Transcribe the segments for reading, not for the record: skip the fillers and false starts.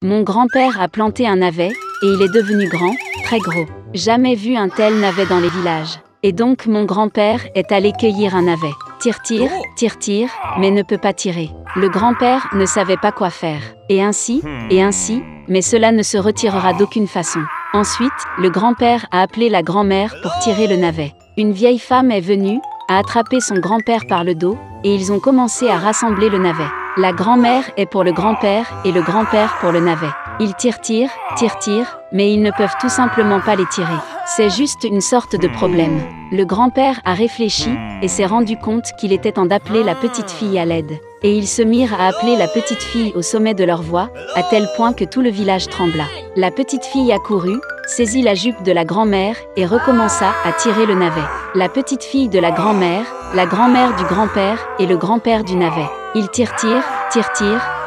Mon grand-père a planté un navet, et il est devenu grand, très gros. Jamais vu un tel navet dans les villages. Et donc mon grand-père est allé cueillir un navet. Tire, mais ne peut pas tirer. Le grand-père ne savait pas quoi faire. Et ainsi, mais cela ne se retirera d'aucune façon. Ensuite, le grand-père a appelé la grand-mère pour tirer le navet. Une vieille femme est venue, a attrapé son grand-père par le dos, et ils ont commencé à rassembler le navet. La grand-mère est pour le grand-père et le grand-père pour le navet. Ils tirent, mais ils ne peuvent tout simplement pas les tirer. C'est juste une sorte de problème. Le grand-père a réfléchi et s'est rendu compte qu'il était temps d'appeler la petite fille à l'aide. Et ils se mirent à appeler la petite fille au sommet de leur voix, à tel point que tout le village trembla. La petite fille accourut, saisit la jupe de la grand-mère et recommença à tirer le navet. La petite fille de la grand-mère du grand-père et le grand-père du navet. Ils tirent,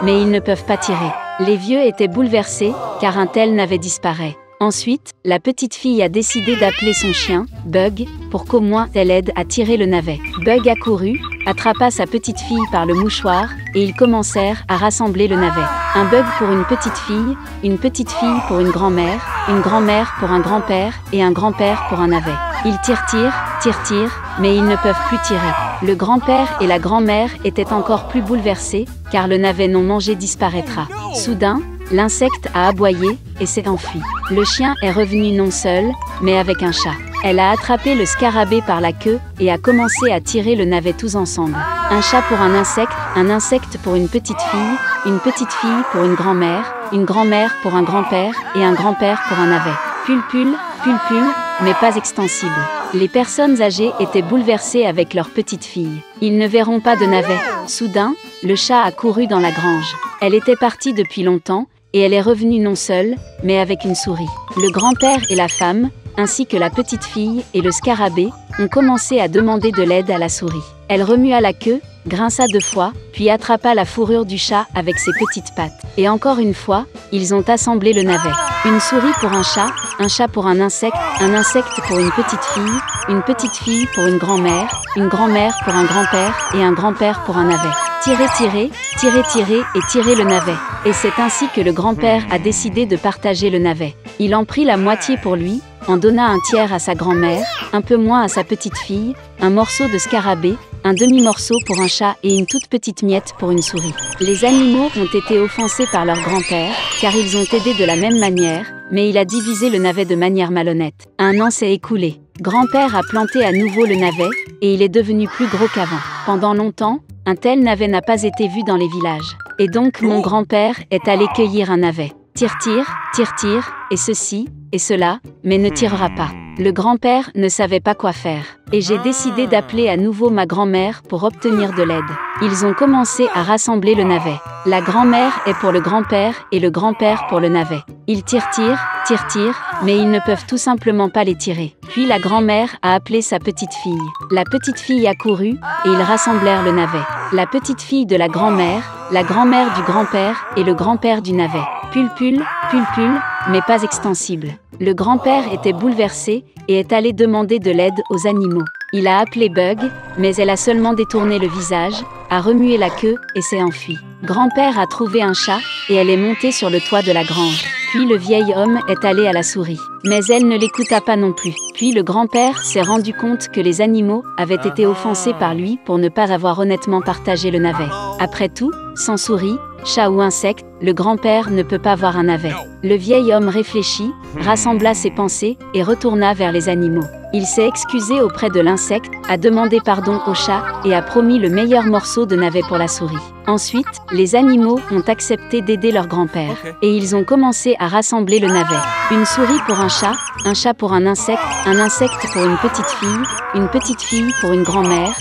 mais ils ne peuvent pas tirer. Les vieux étaient bouleversés, car un tel navet disparaît. Ensuite, la petite fille a décidé d'appeler son chien, Bug, pour qu'au moins elle aide à tirer le navet. Bug accourut, attrapa sa petite fille par le mouchoir, et ils commencèrent à rassembler le navet. Un Bug pour une petite fille pour une grand-mère pour un grand-père, et un grand-père pour un navet. Ils tirent, mais ils ne peuvent plus tirer. Le grand-père et la grand-mère étaient encore plus bouleversés, car le navet non mangé disparaîtra. Soudain, l'insecte a aboyé et s'est enfui. Le chien est revenu non seul, mais avec un chat. Elle a attrapé le scarabée par la queue et a commencé à tirer le navet tous ensemble. Un chat pour un insecte pour une petite fille pour une grand-mère pour un grand-père et un grand-père pour un navet. Pulpule, mais pas extensible. Les personnes âgées étaient bouleversées avec leur petite fille. Ils ne verront pas de navet. Soudain, le chat a couru dans la grange. Elle était partie depuis longtemps, et elle est revenue non seule, mais avec une souris. Le grand-père et la femme, ainsi que la petite fille et le scarabée, ont commencé à demander de l'aide à la souris. Elle remua la queue, grinça 2 fois, puis attrapa la fourrure du chat avec ses petites pattes. Et encore une fois, ils ont assemblé le navet. Une souris pour un chat pour un insecte pour une petite fille pour une grand-mère pour un grand-père et un grand-père pour un navet. Tirer et tirer le navet. Et c'est ainsi que le grand-père a décidé de partager le navet. Il en prit la moitié pour lui, en donna un tiers à sa grand-mère, un peu moins à sa petite fille, un morceau de scarabée, un demi-morceau pour un chat et une toute petite miette pour une souris. Les animaux ont été offensés par leur grand-père, car ils ont aidé de la même manière, mais il a divisé le navet de manière malhonnête. Un an s'est écoulé. Grand-père a planté à nouveau le navet, et il est devenu plus gros qu'avant. Pendant longtemps, un tel navet n'a pas été vu dans les villages. Et donc mon grand-père est allé cueillir un navet. Tire, et ceci, et cela, mais ne tirera pas. Le grand-père ne savait pas quoi faire. Et j'ai décidé d'appeler à nouveau ma grand-mère pour obtenir de l'aide. Ils ont commencé à rassembler le navet. La grand-mère est pour le grand-père et le grand-père pour le navet. Ils tirent, mais ils ne peuvent tout simplement pas les tirer. Puis la grand-mère a appelé sa petite fille. La petite fille a couru, et ils rassemblèrent le navet. La petite fille de la grand-mère du grand-père et le grand-père du navet. Pulpule, mais pas extensible. Le grand-père était bouleversé et est allé demander de l'aide aux animaux. Il a appelé Bug, mais elle a seulement détourné le visage, a remué la queue et s'est enfuie. Grand-père a trouvé un chat et elle est montée sur le toit de la grange. Puis le vieil homme est allé à la souris. Mais elle ne l'écouta pas non plus. Puis le grand-père s'est rendu compte que les animaux avaient été offensés par lui pour ne pas avoir honnêtement partagé le navet. Après tout, sans souris, chat ou insecte, le grand-père ne peut pas voir un navet. Le vieil homme réfléchit, rassembla ses pensées et retourna vers les animaux. Il s'est excusé auprès de l'insecte, a demandé pardon au chat et a promis le meilleur morceau de navet pour la souris. Ensuite, les animaux ont accepté d'aider leur grand-père et ils ont commencé à rassembler le navet. Une souris pour un chat pour un insecte pour une petite fille pour une grand-mère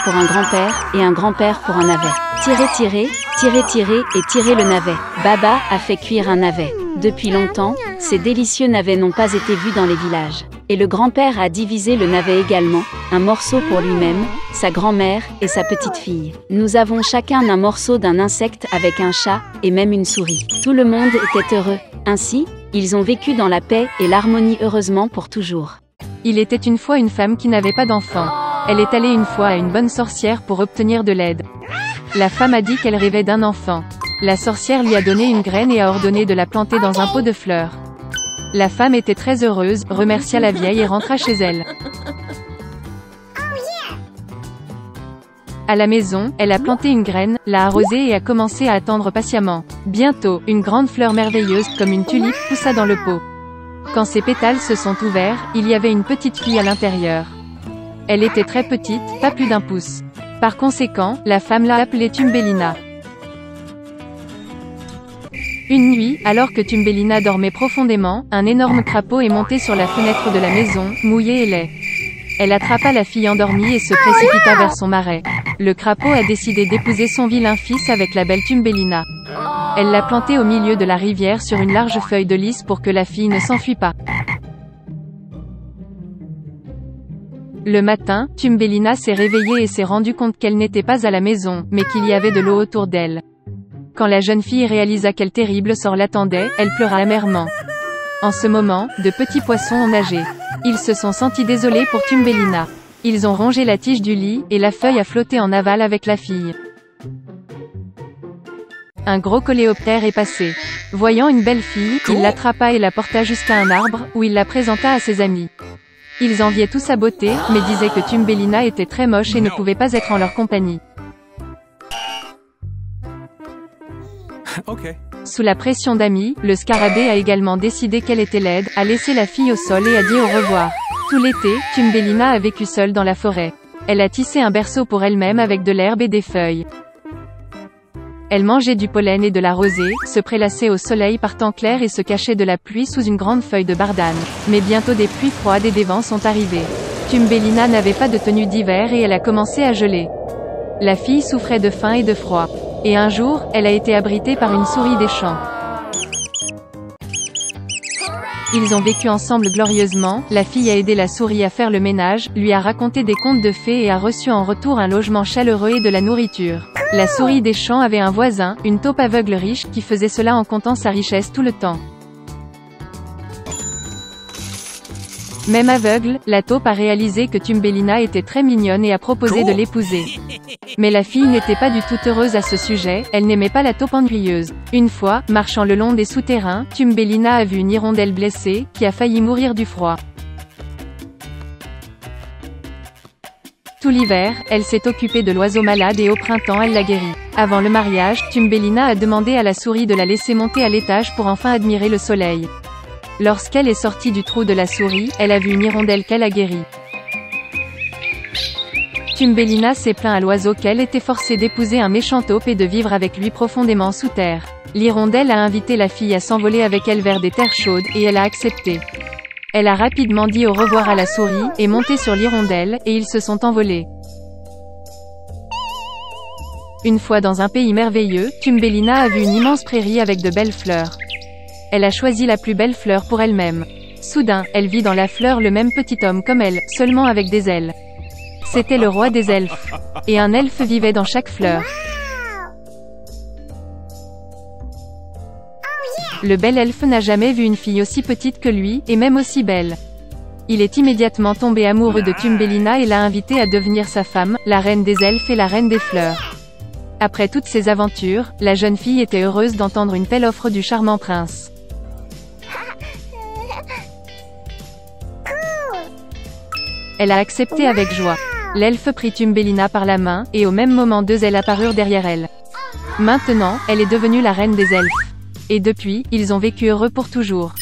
pour un grand-père et un grand-père pour un navet. Tirer et tirer le navet. Baba a fait cuire un navet. Depuis longtemps, ces délicieux navets n'ont pas été vus dans les villages. Et le grand-père a divisé le navet également, un morceau pour lui-même, sa grand-mère et sa petite fille. Nous avons chacun un morceau d'un insecte avec un chat et même une souris. Tout le monde était heureux. Ainsi, ils ont vécu dans la paix et l'harmonie heureusement pour toujours. Il était une fois une femme qui n'avait pas d'enfant. Elle est allée une fois à une bonne sorcière pour obtenir de l'aide. La femme a dit qu'elle rêvait d'un enfant. La sorcière lui a donné une graine et a ordonné de la planter dans un pot de fleurs. La femme était très heureuse, remercia la vieille et rentra chez elle. À la maison, elle a planté une graine, l'a arrosée et a commencé à attendre patiemment. Bientôt, une grande fleur merveilleuse, comme une tulipe, poussa dans le pot. Quand ses pétales se sont ouverts, il y avait une petite fille à l'intérieur. Elle était très petite, pas plus d'1 pouce. Par conséquent, la femme l'a appelée Thumbelina. Une nuit, alors que Thumbelina dormait profondément, un énorme crapaud est monté sur la fenêtre de la maison, mouillé et laid. Elle attrapa la fille endormie et se précipita vers son marais. Le crapaud a décidé d'épouser son vilain fils avec la belle Thumbelina. Elle l'a planté au milieu de la rivière sur une large feuille de lys pour que la fille ne s'enfuit pas. Le matin, Thumbelina s'est réveillée et s'est rendue compte qu'elle n'était pas à la maison, mais qu'il y avait de l'eau autour d'elle. Quand la jeune fille réalisa quel terrible sort l'attendait, elle pleura amèrement. En ce moment, de petits poissons ont nagé. Ils se sont sentis désolés pour Thumbelina. Ils ont rongé la tige du lit, et la feuille a flotté en aval avec la fille. Un gros coléoptère est passé. Voyant une belle fille, il l'attrapa et la porta jusqu'à un arbre, où il la présenta à ses amis. Ils enviaient tous sa beauté, mais disaient que Thumbelina était très moche et ne pouvait pas être en leur compagnie. Sous la pression d'amis, le scarabée a également décidé qu'elle était laide, a laissé la fille au sol et a dit au revoir. Tout l'été, Thumbelina a vécu seule dans la forêt. Elle a tissé un berceau pour elle-même avec de l'herbe et des feuilles. Elle mangeait du pollen et de la rosée, se prélassait au soleil par temps clair et se cachait de la pluie sous une grande feuille de bardane. Mais bientôt des pluies froides et des vents sont arrivés. Thumbelina n'avait pas de tenue d'hiver et elle a commencé à geler. La fille souffrait de faim et de froid. Et un jour, elle a été abritée par une souris des champs. Ils ont vécu ensemble glorieusement, la fille a aidé la souris à faire le ménage, lui a raconté des contes de fées et a reçu en retour un logement chaleureux et de la nourriture. La souris des champs avait un voisin, une taupe aveugle riche, qui faisait cela en comptant sa richesse tout le temps. Même aveugle, la taupe a réalisé que Thumbelina était très mignonne et a proposé de l'épouser. Mais la fille n'était pas du tout heureuse à ce sujet, elle n'aimait pas la taupe ennuyeuse. Une fois, marchant le long des souterrains, Thumbelina a vu une hirondelle blessée, qui a failli mourir du froid. Tout l'hiver, elle s'est occupée de l'oiseau malade et au printemps elle l'a guéri. Avant le mariage, Thumbelina a demandé à la souris de la laisser monter à l'étage pour enfin admirer le soleil. Lorsqu'elle est sortie du trou de la souris, elle a vu une hirondelle qu'elle a guérie. Thumbelina s'est plaint à l'oiseau qu'elle était forcée d'épouser un méchant taupe et de vivre avec lui profondément sous terre. L'hirondelle a invité la fille à s'envoler avec elle vers des terres chaudes, et elle a accepté. Elle a rapidement dit au revoir à la souris, est montée sur l'hirondelle, et ils se sont envolés. Une fois dans un pays merveilleux, Thumbelina a vu une immense prairie avec de belles fleurs. Elle a choisi la plus belle fleur pour elle-même. Soudain, elle vit dans la fleur le même petit homme comme elle, seulement avec des ailes. C'était le roi des elfes. Et un elfe vivait dans chaque fleur. Le bel elfe n'a jamais vu une fille aussi petite que lui, et même aussi belle. Il est immédiatement tombé amoureux de Thumbelina et l'a invitée à devenir sa femme, la reine des elfes et la reine des fleurs. Après toutes ces aventures, la jeune fille était heureuse d'entendre une telle offre du charmant prince. Elle a accepté avec joie. L'elfe prit Thumbelina par la main, et au même moment 2 ailes apparurent derrière elle. Maintenant, elle est devenue la reine des elfes. Et depuis, ils ont vécu heureux pour toujours.